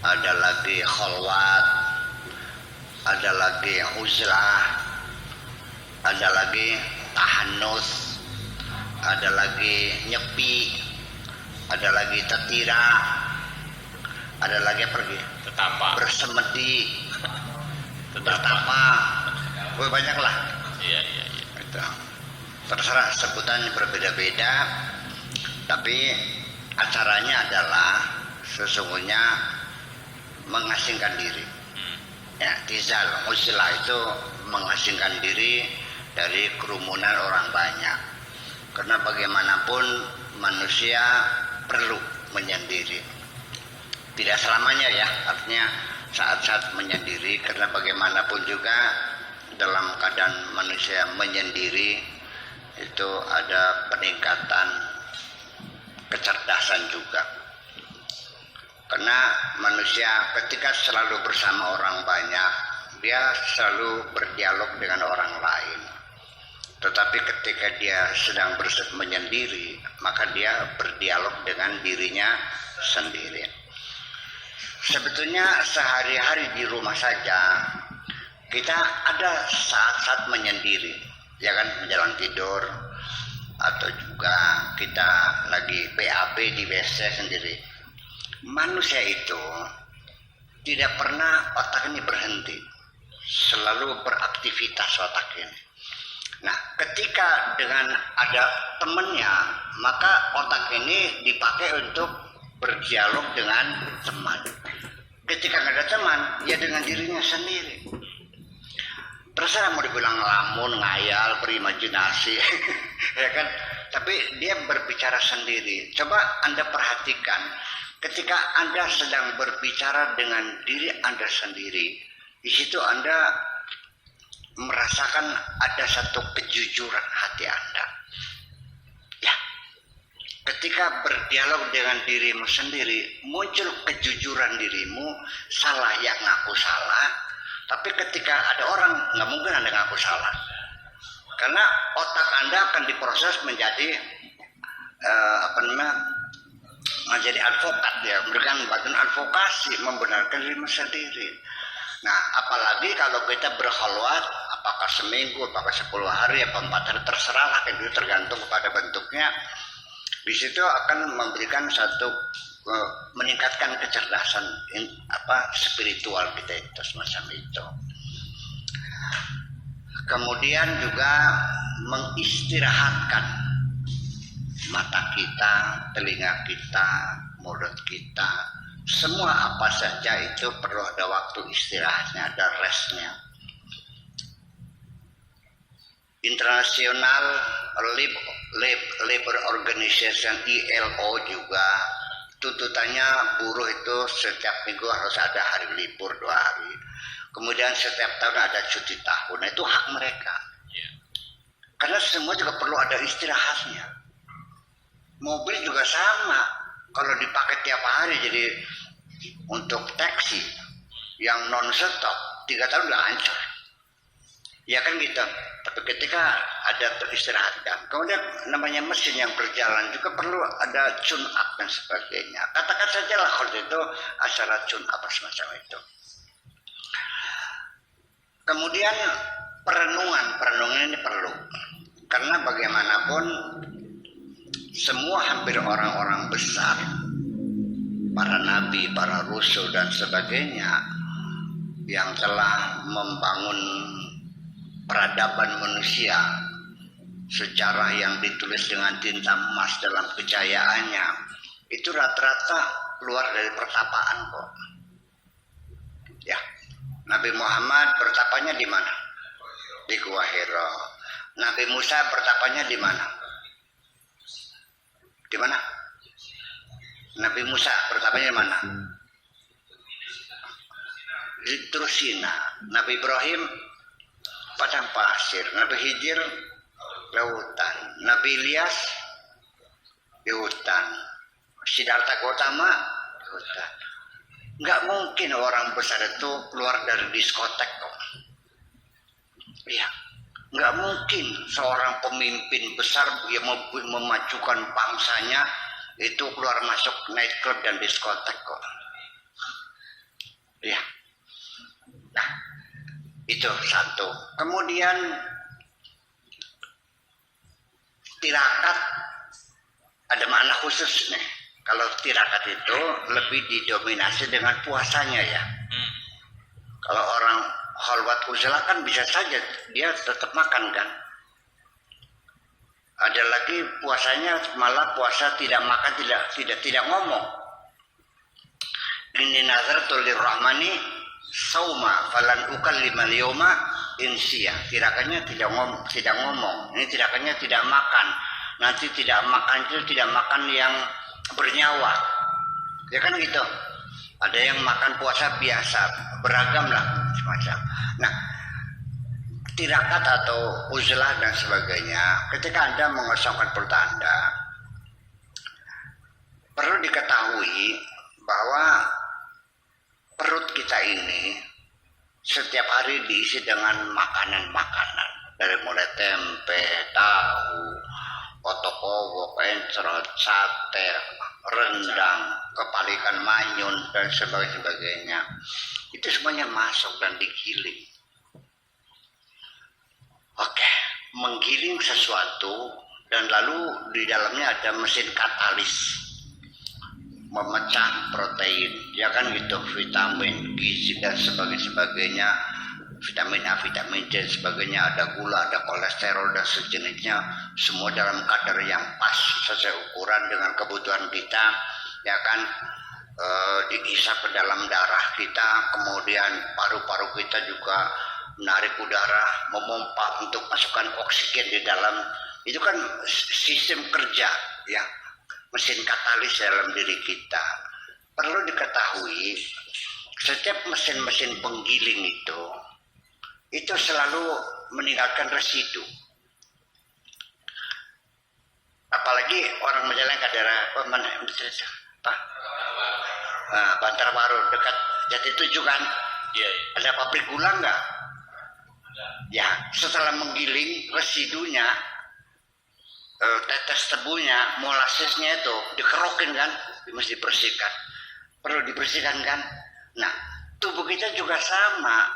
ada lagi kholwat, ada lagi uzlah, ada lagi tahanus, ada lagi nyepi, ada lagi tetira, ada lagi pergi bersemedi, bertapa, banyak lah. Iya. Itu terserah sebutannya berbeda-beda, tapi acaranya adalah sesungguhnya mengasingkan diri. Ya, tizal, uzlah itu mengasingkan diri dari kerumunan orang banyak. Karena bagaimanapun manusia perlu menyendiri. Tidak selamanya ya, artinya saat-saat menyendiri, karena bagaimanapun juga dalam keadaan manusia menyendiri itu ada peningkatan kecerdasan juga. Karena manusia ketika selalu bersama orang banyak, dia selalu berdialog dengan orang lain. Tetapi ketika dia sedang menyendiri, maka dia berdialog dengan dirinya sendiri. Sebetulnya sehari-hari di rumah saja kita ada saat-saat menyendiri, ya kan, menjelang tidur, atau juga kita lagi BAB di WC sendiri. Manusia itu tidak pernah otak ini berhenti, selalu beraktivitas otak ini. Nah, ketika dengan ada temannya, maka otak ini dipakai untuk berdialog dengan teman. Ketika nggak ada teman, ya dengan dirinya sendiri. Terserah mau dibilang lamun, ngayal, berimajinasi, ya kan? Tapi dia berbicara sendiri. Coba Anda perhatikan, ketika Anda sedang berbicara dengan diri Anda sendiri, di situ Anda merasakan ada satu kejujuran hati Anda. Ya, ketika berdialog dengan dirimu sendiri, muncul kejujuran dirimu, salah ya ngaku salah. Tapi ketika ada orang, nggak mungkin Anda ngaku salah. Karena otak Anda akan diproses menjadi menjadi advokat, ya, memberikan bantuan advokasi, membenarkan dirimu sendiri. Nah, apalagi kalau kita berkholwat, apakah seminggu, apakah 10 hari, apa 4 hari, terserahlah, itu tergantung kepada bentuknya. Di situ akan memberikan satu meningkatkan kecerdasan spiritual kita itu semacam itu. Kemudian juga mengistirahatkan mata kita, telinga kita, mulut kita, semua apa saja itu perlu ada waktu istirahatnya, ada restnya. International Labor Organization ILO juga tuntutannya buruh itu setiap minggu harus ada hari libur 2 hari. Kemudian setiap tahun ada cuti tahun. Nah, itu hak mereka. Karena semua juga perlu ada istirahatnya. Mobil juga sama. Kalau dipakai tiap hari jadi untuk taksi yang non stop 3 tahun udah hancur. Ya kan gitu. Tapi ketika ada teristirahatkan, kemudian namanya mesin yang berjalan juga perlu ada tune up dan sebagainya. Katakan saja lah kalau itu acara tune up semacam itu. Kemudian perenungan ini perlu. Karena bagaimanapun semua hampir orang-orang besar, para nabi, para rasul dan sebagainya yang telah membangun peradaban manusia, sejarah yang ditulis dengan tinta emas dalam kejayaannya, itu rata-rata keluar dari pertapaan kok. Ya, Nabi Muhammad bertapanya di mana? Di Gua Hira. Nabi Musa bertapanya di mana? Di mana? Nabi Musa bertapanya di mana? Di Trusina. Nabi Ibrahim padang pasir. Nabi Khidir lautan. Nabi Ilyas di hutan. Siddhartha Gautama di hutan. Nggak mungkin orang besar itu keluar dari diskotek kok. Iya. Nggak mungkin seorang pemimpin besar yang memajukan bangsanya itu keluar masuk nightclub dan diskotek kok. Ya. Nah, itu satu. Kemudian tirakat ada makna khusus nih. Kalau tirakat itu lebih didominasi dengan puasanya ya. Kalau orang khalwat uzlah kan bisa saja dia tetap makan kan. Ada lagi puasanya malah puasa tidak makan, tidak ngomong. Ini nazartul lirrahmani sauma falan ukallima al-yawma insiya. Tirakannya tidak ngomong. Ini tirakannya tidak makan. Nanti tidak makan itu tidak makan yang bernyawa. Ya kan gitu. Ada yang makan puasa biasa, beragam lah semacam. Nah, tirakat atau uzlah dan sebagainya, ketika Anda mengosongkan perut Anda, perlu diketahui bahwa perut kita ini setiap hari diisi dengan makanan-makanan, dari mulai tempe, tahu, otok-otok, encrot, sate, rendang, kepala ikan manyun dan sebagainya. Itu semuanya masuk dan digiling. Oke, menggiling sesuatu dan lalu di dalamnya ada mesin katalis memecah protein, ya kan gitu, vitamin, gizi dan sebagainya, vitamin A, vitamin D dan sebagainya, ada gula, ada kolesterol dan sejenisnya, semua dalam kadar yang pas sesuai ukuran dengan kebutuhan kita, ya kan, dihisap ke dalam darah kita, kemudian paru-paru kita juga menarik udara, memompa untuk masukkan oksigen di dalam, itu kan sistem kerja, ya, mesin katalis dalam diri kita. Perlu diketahui, setiap mesin-mesin penggiling itu selalu meninggalkan residu. Apalagi orang Majalengka daerah Bantarbaru dekat Jatitujuh kan? Iya. Ada pabrik gula nggak? Ya, setelah menggiling residunya, tetes tebunya, molasesnya itu dikerokin kan, mesti dibersihkan. Perlu dibersihkan kan? Nah, tubuh kita juga sama.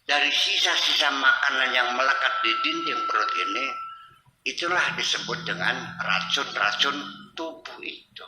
Dari sisa-sisa makanan yang melekat di dinding perut ini, itulah disebut dengan racun-racun tubuh itu.